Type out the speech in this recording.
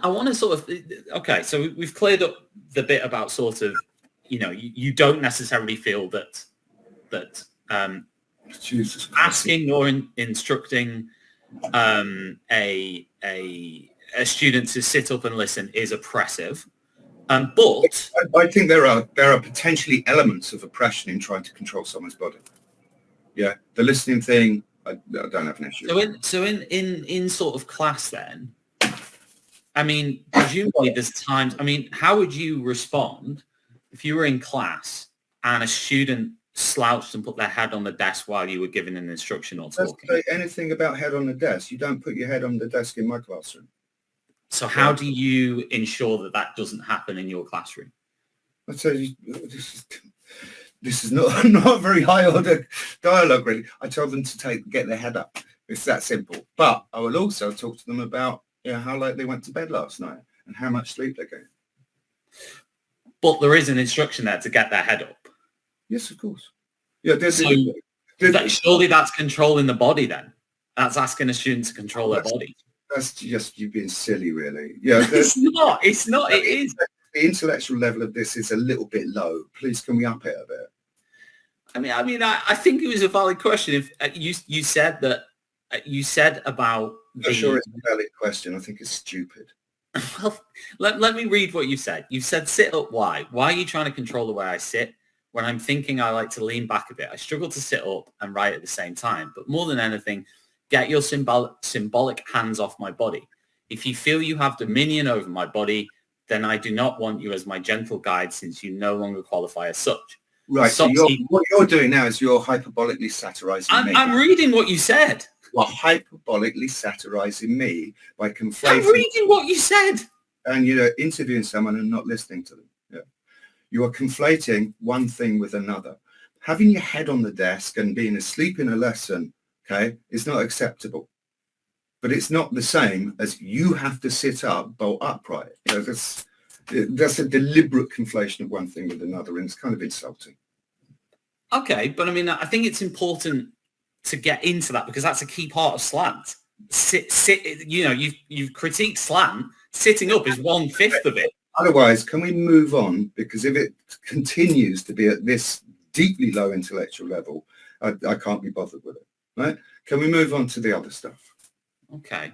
want to sort of, okay, so we've cleared up the bit about sort of, you don't necessarily feel that Jesus asking or instructing a student to sit up and listen is oppressive. But I think there are potentially elements of oppression in trying to control someone's body. Yeah, the listening thing, I don't have an issue. So in sort of class then, I mean, presumably there's times, I mean, how would you respond if you were in class and a student slouched and put their head on the desk while you were giving an instruction or talking? Doesn't say anything about head on the desk. You don't put your head on the desk in my classroom. So how do you ensure that doesn't happen in your classroom? I tell you, this is not a very high order dialogue, really. I tell them to get their head up. It's that simple. But I will also talk to them about how late they went to bed last night and how much sleep they're getting. But there is an instruction there to get their head up. Yes, of course. Yeah, surely that's controlling the body then. That's asking a student to control their body. That's just you being silly, really. Yeah, it's not. It is. The intellectual level of this is a little bit low. Please, can we up it a bit? I think it was a valid question. If you said that, you said about. I'm sure it's a valid question. I think it's stupid. Well, let me read what you said. You said sit up. Why? Why are you trying to control the way I sit? When I'm thinking I like to lean back a bit, I struggle to sit up and write at the same time. But more than anything, get your symbolic hands off my body. If you feel you have dominion over my body, then I do not want you as my gentle guide, since you no longer qualify as such. Right. So what you're doing now is you're hyperbolically satirizing me. I'm reading what you said. You're hyperbolically satirizing me by conflating. I'm reading what you said. And interviewing someone and not listening to them. Yeah. You are conflating one thing with another. Having your head on the desk and being asleep in a lesson, okay, is not acceptable. But it's not the same as you have to sit up, bolt upright. That's a deliberate conflation of one thing with another, and it's kind of insulting. Okay, but I mean, I think it's important to get into that because that's a key part of SLANT. You've critiqued SLANT. Sitting up is 1/5 of it. Otherwise, can we move on? Because if it continues to be at this deeply low intellectual level, I can't be bothered with it. Right? Can we move on to the other stuff? Okay.